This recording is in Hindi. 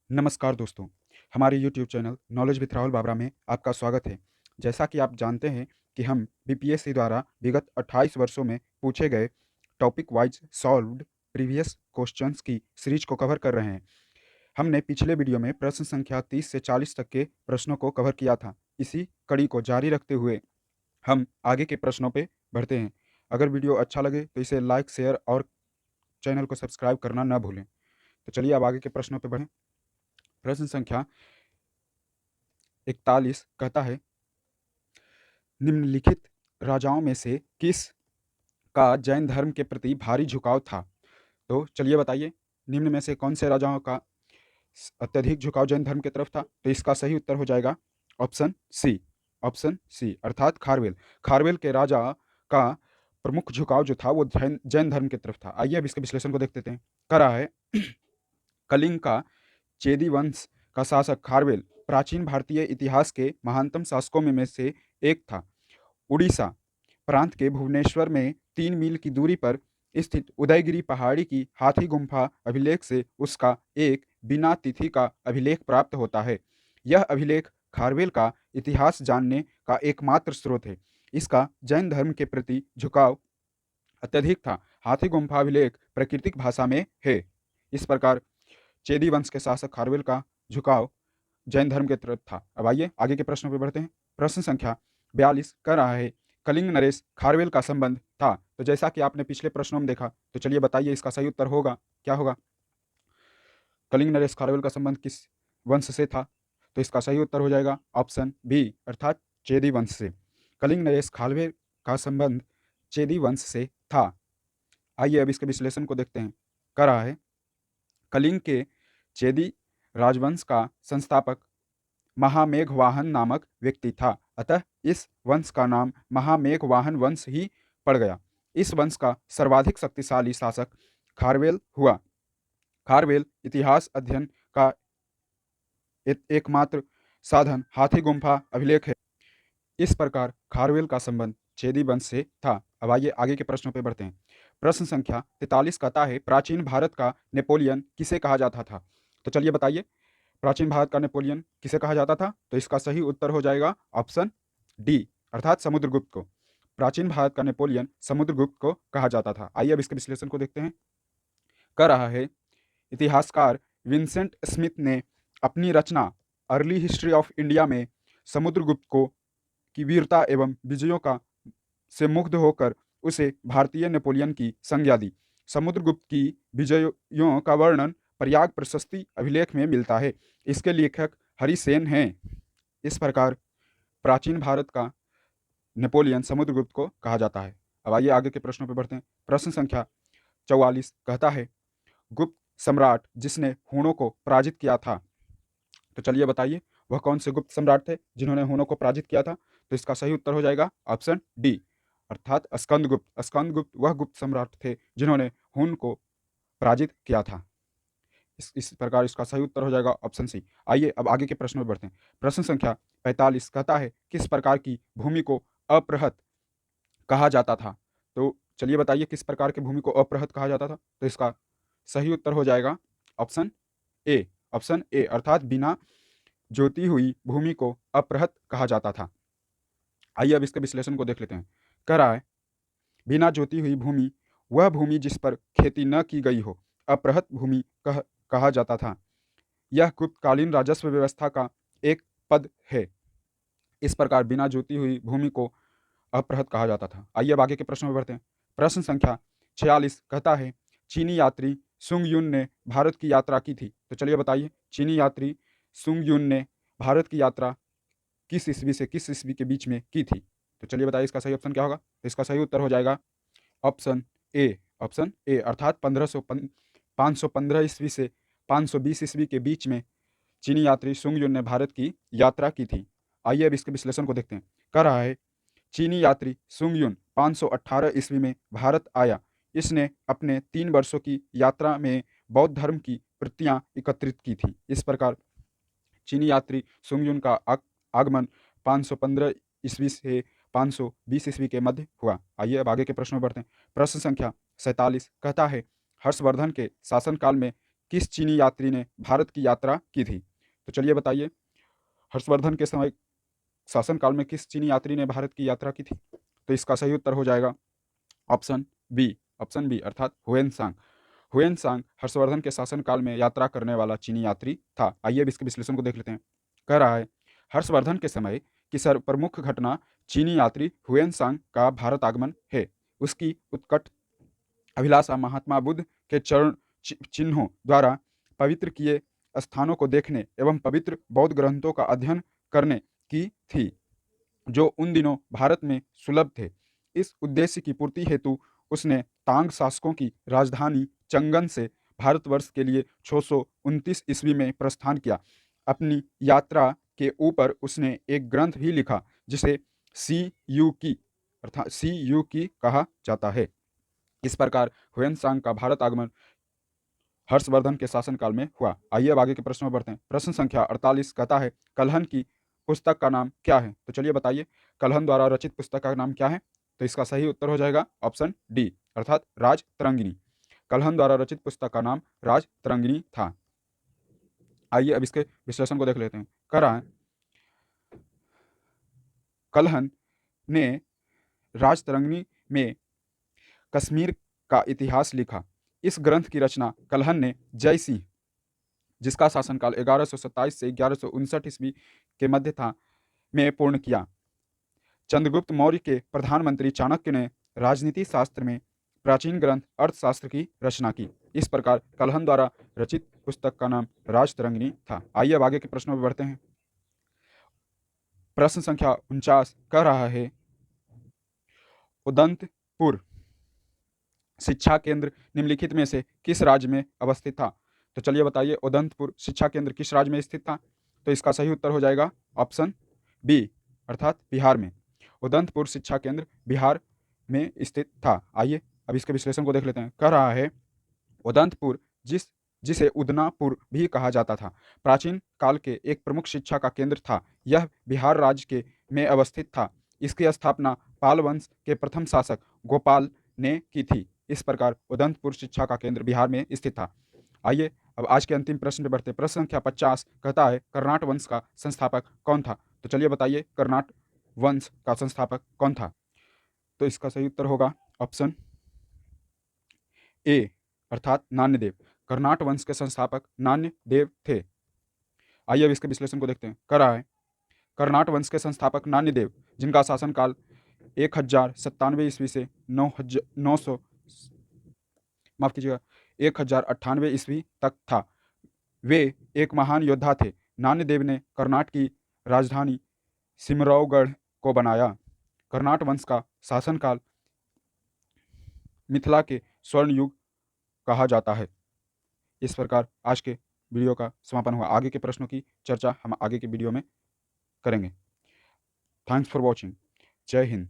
नमस्कार दोस्तों, हमारे YouTube channel knowledge with Rahul Babra में आपका स्वागत है। जैसा कि आप जानते हैं कि हम बीपीएससी द्वारा विगत 28 वर्षों में पूछे गए topic wise solved previous questions की सीरीज को कवर कर रहे हैं। हमने पिछले वीडियो में प्रश्न संख्या 30 से 40 तक के प्रश्नों को कवर किया था। इसी कड़ी को जारी रखते हुए हम आगे के प्रश्नों पे बढ़ते हैं। अगर वीडियो अच्छा लगे तो इसे लाइक, शेयर और चैनल को सब्सक्राइब करना ना भूलें। तो चलिए अब आगे के प्रश्नों पे बढ़ें। प्रश्न संख्या 41 कहता है, निम्नलिखित राजाओं में से किस का जैन धर्म के प्रति भारी झुकाव था? तो चलिए बताइए, निम्न में से कौन से राजाओं का अत्यधिक झुकाव जैन धर्म की तरफ था? तो इसका सही उत्तर हो जाएगा ऑप्शन सी। ऑप्शन सी अर्थात खारवेल। खारवेल के राजा का प्रमुख झुकाव जो था वो जैन जैन धर्म की तरफ था। आइए अब इसके विश्लेषण को देखते हैं। कह रहा है कलिंग का चेदी वंश का शासक खारवेल प्राचीन भारतीय इतिहास के महानतम शासकों में से एक था। उड़ीसा प्रांत के भुवनेश्वर में 3 मील की दूरी पर स्थित उदयगिरी पहाड़ी की हाथी गुम्फा अभिलेख से उसका एक बिना तिथि का अभिलेख प्राप्त होता है। यह अभिलेख खारवेल का इतिहास जानने का एकमात्र स्रोत है। इसका जैन धर्म के प्रति झुकाव अत्यधिक था। हाथी गुम्फा अभिलेख प्राकृतिक भाषा में है। इस प्रकार चेदी वंश के शासक खारवेल का झुकाव जैन धर्म की तरफ था। अब आइए आगे के प्रश्नों पर बढ़ते हैं। प्रश्न संख्या 42 कह रहा है, कलिंग नरेश खारवेल का संबंध था। तो जैसा कि आपने पिछले प्रश्नों में देखा, तो चलिए बताइए इसका सही उत्तर होगा क्या होगा? कलिंग नरेश खारवेल का संबंध किस वंश से था? तो इसका सही उत्तर हो जाएगा ऑप्शन बी अर्थात चेदी वंश से। कलिंग नरेश खारवेल का संबंध चेदी वंश से था। आइए अब इसके विश्लेषण को देखते हैं। कह रहा है, कलिंग के चेदी राजवंश का संस्थापक महामेघवाहन नामक व्यक्ति था। अतः इस वंश का नाम महामेघवाहन वंश ही पड़ गया। इस वंश का सर्वाधिक शक्तिशाली शासक खारवेल हुआ। खारवेल इतिहास अध्ययन का एकमात्र साधन हाथी गुम्फा अभिलेख है। इस प्रकार खारवेल का संबंध चेदी वंश से था। अब आइए आगे के प्रश्नों पर बढ़ते हैं। प्रश्न संख्या 43 कहता है, प्राचीन भारत का नेपोलियन किसे कहा जाता था? तो चलिए बताइए, प्राचीन भारत का नेपोलियन किसे कहा जाता था? तो इसका सही उत्तर हो जाएगा ऑप्शन डी अर्थात समुद्रगुप्त को। प्राचीन भारत का नेपोलियन समुद्रगुप्त को कहा जाता था। आइए अब इसके विश्लेषण को देखते हैं। कह रहा है, इतिहासकार विंसेंट स्मिथ ने अपनी रचना अर्ली हिस्ट्री ऑफ इंडिया में समुद्रगुप्त को की वीरता एवं विजयों का से मुग्ध होकर उसे भारतीय नेपोलियन की संज्ञा दी। समुद्रगुप्त की विजयों का वर्णन प्रयाग प्रशस्ति अभिलेख में मिलता है। इसके लेखक हरिसेन हैं। इस प्रकार प्राचीन भारत का नेपोलियन समुद्रगुप्त को कहा जाता है। अब आइए आगे के प्रश्नों पर बढ़ते हैं। प्रश्न संख्या 44 कहता है, गुप्त सम्राट जिसने हूणों को पराजित किया था। तो चलिए बताइए वह कौन से गुप्त सम्राट थे जिन्होंने हूणों को पराजित किया था? तो इसका सही उत्तर हो जाएगा ऑप्शन डी अर्थात स्कंदगुप्त। स्कंदगुप्त वह गुप्त सम्राट थे जिन्होंने हूण को पराजित किया था। इस प्रकार इसका सही उत्तर हो जाएगा ऑप्शन सी। आइए अब आगे के प्रश्न में बढ़ते हैं। प्रश्न संख्या 45 कहता है, किस प्रकार की भूमि को अप्रहत कहा जाता था? तो चलिए बताइए किस प्रकार की भूमि को अप्रहत कहा जाता था? तो इसका सही उत्तर हो जाएगा ऑप्शन ए। ऑप्शन ए अर्थात बिना जोती हुई भूमि को अप्रहत कहा जाता था। आइए अब इसके विश्लेषण को देख लेते हैं। कह रहा है, बिना जोती हुई भूमि वह भूमि जिस पर खेती न की गई हो अप्रहत भूमि कहा जाता था। यह गुप्तकालीन राजस्व व्यवस्था का एक पद है। इस प्रकार बिना जोती हुई भूमि को अप्रहत कहा जाता था। आइए अब आगे के प्रश्न में बढ़ते हैं। प्रश्न संख्या 46 कहता है, चीनी यात्री सुंग युन ने भारत की यात्रा की थी। तो चलिए बताइए चीनी यात्री सुंग युन ने भारत की यात्रा किस ईस्वी से किस ईस्वी के बीच में की थी? तो चलिए बताइए इसका सही ऑप्शन क्या होगा? तो इसका सही उत्तर हो जाएगा ऑप्शन ए। ऑप्शन ए अर्थात 515 ईस्वी से 520 ईस्वी के बीच में चीनी यात्री सुंग युन ने भारत की यात्रा की थी। आइए अब इसके विश्लेषण को देखते हैं। कह रहा है, चीनी यात्री सुंग युन 518 ईस्वी में भारत आया। इसने अपने 3 वर्षों की यात्रा में बौद्ध धर्म की प्रतियां एकत्रित की थी। इस प्रकार चीनी यात्री सुंग युन का आगमन 515 ईस्वी से 520 ईस्वी के मध्य हुआ। आइए अब आगे के प्रश्न में बढ़ते हैं। प्रश्न संख्या 47 कहता है, हर्षवर्धन के शासनकाल में किस चीनी यात्री ने भारत की यात्रा की थी? तो चलिए बताइए, हर्षवर्धन के समय शासनकाल में किस चीनी यात्री ने भारत की यात्रा की थी? तो इसका सही उत्तर हो जाएगा ऑप्शन बी। ऑप्शन बी अर्थात हुएन सांग। हुएन सांग हर्षवर्धन के शासनकाल में यात्रा करने वाला चीनी यात्री था। आइए अब इसके विश्लेषण को देख लेते हैं। कह रहा है, हर्षवर्धन के समय की सर्व प्रमुख घटना चीनी यात्री हुएन सांग का भारत आगमन है। उसकी उत्कट अभिलाषा महात्मा बुद्ध के चरण चिन्हों द्वारा पवित्र किए स्थानों को देखने एवं पवित्र बौद्ध ग्रंथों का अध्ययन करने की थी, जो उन दिनों भारत में सुलभ थे। इस उद्देश्य की पूर्ति हेतु उसने तांग शासकों की राजधानी चंगन से भारतवर्ष के लिए 629 ईस्वी में प्रस्थान किया। अपनी यात्रा के ऊपर उसने एक ग्रंथ भी लिखा, जिसे सी यू की अर्थात सी यू की कहा जाता है। इस प्रकार हुएनसांग का भारत आगमन हर्षवर्धन के शासनकाल में हुआ। आइए अब आगे के प्रश्न में बढ़ते हैं। प्रश्न संख्या 48 कहता है, कल्हन की पुस्तक का नाम क्या है? तो चलिए बताइए, कल्हन द्वारा रचित पुस्तक का नाम क्या है? तो इसका सही उत्तर हो जाएगा ऑप्शन डी अर्थात राज तरंगिणी। कल्हन द्वारा रचित पुस्तक का नाम राज तरंगिणी था। आइए अब इसके विश्लेषण को देख लेते हैं। कह रहा है, कल्हन ने राज तरंगिणी में कश्मीर का इतिहास लिखा। इस ग्रंथ की रचना कल्हन ने जय सिंह, जिसका शासनकाल 1127 से 1159 ईस्वी के मध्य था, में पूर्ण किया। चंद्रगुप्त मौर्य के प्रधानमंत्री चाणक्य ने राजनीति शास्त्र में प्राचीन ग्रंथ अर्थशास्त्र की रचना की। इस प्रकार कल्हन द्वारा रचित पुस्तक का नाम राज तरंगिणी था। आइए अब आगे के प्रश्नों में बढ़ते हैं। प्रश्न संख्या 49 कह रहा है, उदंतपुर शिक्षा केंद्र निम्नलिखित में से किस राज्य में अवस्थित था? तो चलिए बताइए, उदंतपुर शिक्षा केंद्र किस राज्य में स्थित था? तो इसका सही उत्तर हो जाएगा ऑप्शन बी अर्थात बिहार में। उदंतपुर शिक्षा केंद्र बिहार में स्थित था। आइए अब इसके विश्लेषण को देख लेते हैं। कह रहा है, उदंतपुर जिसे उदनापुर भी कहा जाता था, प्राचीन काल के एक प्रमुख शिक्षा का केंद्र था। यह बिहार राज्य के में अवस्थित था। इसकी स्थापना पाल वंश के प्रथम शासक गोपाल ने की थी। इस प्रकार उदंतपुर शिक्षा का केंद्र बिहार में स्थित था। आइए अब आज के अंतिम प्रश्न पर बढ़ते हैं। प्रश्न संख्या 50 कहता है, कर्नाट वंश का संस्थापक कौन था? तो चलिए बताइए, कर्नाट वंश का संस्थापक कौन था? तो इसका सही उत्तर होगा ऑप्शन ए अर्थात नान्यदेव। कर्नाट वंश के संस्थापक नान्यदेव थे। आइए अब इसके विश्लेषण को देखते हैं। कह रहा है, कर्नाट वंश के संस्थापक नान्यदेव, जिनका शासनकाल 1097 ईस्वी से 900 माफ कीजिएगा 1098 ईस्वी तक था, वे एक महान योद्धा थे। नान्यदेव ने कर्नाट की राजधानी सिमरौगढ़ को बनाया। कर्नाट वंश का शासनकाल मिथिला के स्वर्ण युग कहा जाता है। इस प्रकार आज के वीडियो का समापन हुआ। आगे के प्रश्नों की चर्चा हम आगे के वीडियो में करेंगे। Thanks for watching. जय हिंद।